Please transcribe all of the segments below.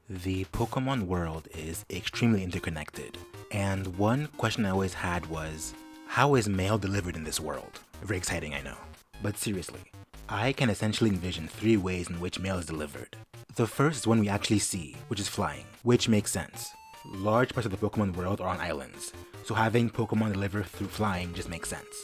The Pokemon world is extremely interconnected, and one question I always had was, how is mail delivered in this world? Very exciting, I know. But seriously, I can essentially envision three ways in which mail is delivered. The first is one we actually see, which is flying, which makes sense. Large parts of the Pokemon world are on islands, so having Pokemon deliver through flying just makes sense.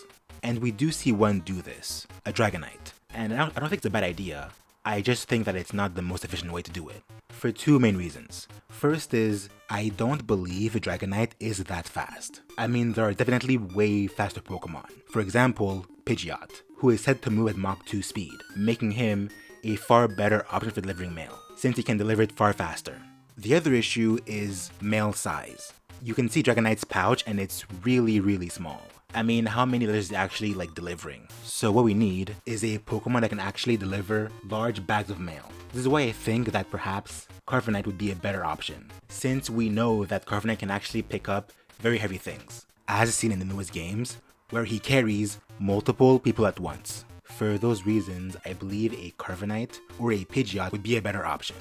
And we do see one do this, a Dragonite. And I don't think it's a bad idea, I just think that it's not the most efficient way to do it. For two main reasons. First is, I don't believe a Dragonite is that fast. I mean, there are definitely way faster Pokemon. For example, Pidgeot, who is said to move at Mach 2 speed, making him a far better option for delivering mail, since he can deliver it far faster. The other issue is mail size. You can see Dragonite's pouch and it's really small. I mean, how many letters is it actually delivering? So what we need is a Pokemon that can actually deliver large bags of mail. This is why I think that perhaps Corviknight would be a better option, since we know that Corviknight can actually pick up very heavy things, as seen in the newest games, where he carries multiple people at once. For those reasons, I believe a Corviknight or a Pidgeot would be a better option.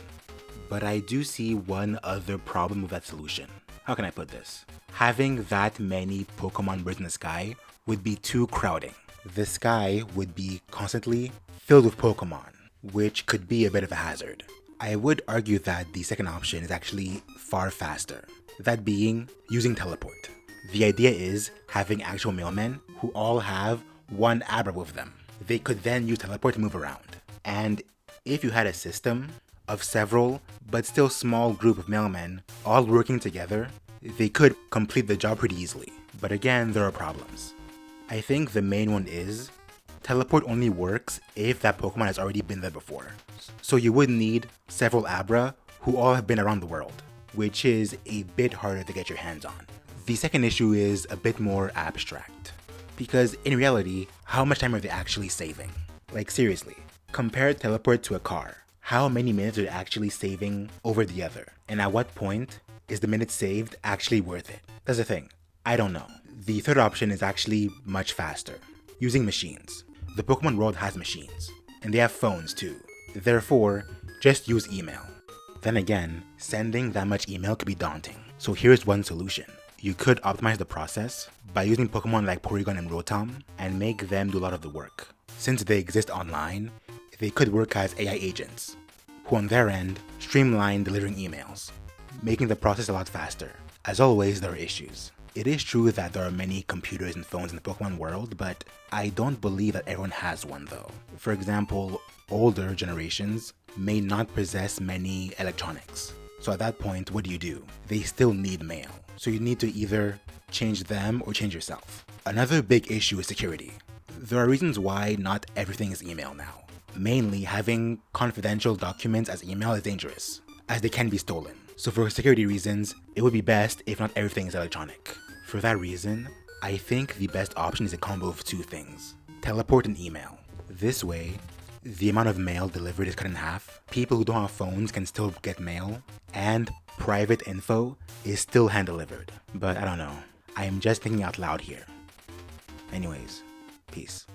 But I do see one other problem with that solution. How can I put this? Having that many Pokemon birds in the sky would be too crowding. The sky would be constantly filled with Pokemon, which could be a bit of a hazard. I would argue that the second option is actually far faster, that being using teleport. The idea is having actual mailmen who all have one Abra with them. They could then use teleport to move around. And if you had a system of several, but still small group of mailmen all working together, they could complete the job pretty easily. But again, there are problems. I think the main one is, teleport only works if that Pokemon has already been there before. So you would need several Abra who all have been around the world, which is a bit harder to get your hands on. The second issue is a bit more abstract, because in reality, how much time are they actually saving? Like seriously, compare teleport to a car. How many minutes are they actually saving over the other? And at what point is the minute saved actually worth it? That's the thing. I don't know. The third option is actually much faster, using machines. The Pokemon world has machines, and they have phones too. Therefore, just use email. Then again, sending that much email could be daunting. So here's one solution. You could optimize the process by using Pokemon like Porygon and Rotom and make them do a lot of the work. Since they exist online, they could work as AI agents, who on their end streamline delivering emails, making the process a lot faster. As always, there are issues. It is true that there are many computers and phones in the Pokemon world, but I don't believe that everyone has one though. For example, older generations may not possess many electronics. So at that point, what do? They still need mail. So you need to either change them or change yourself. Another big issue is security. There are reasons why not everything is email now. Mainly, having confidential documents as email is dangerous, as they can be stolen. So for security reasons, it would be best if not everything is electronic. For that reason, I think the best option is a combo of two things: teleport and email. This way, the amount of mail delivered is cut in half, people who don't have phones can still get mail, and private info is still hand delivered. But I don't know. I am just thinking out loud here. Anyways, peace.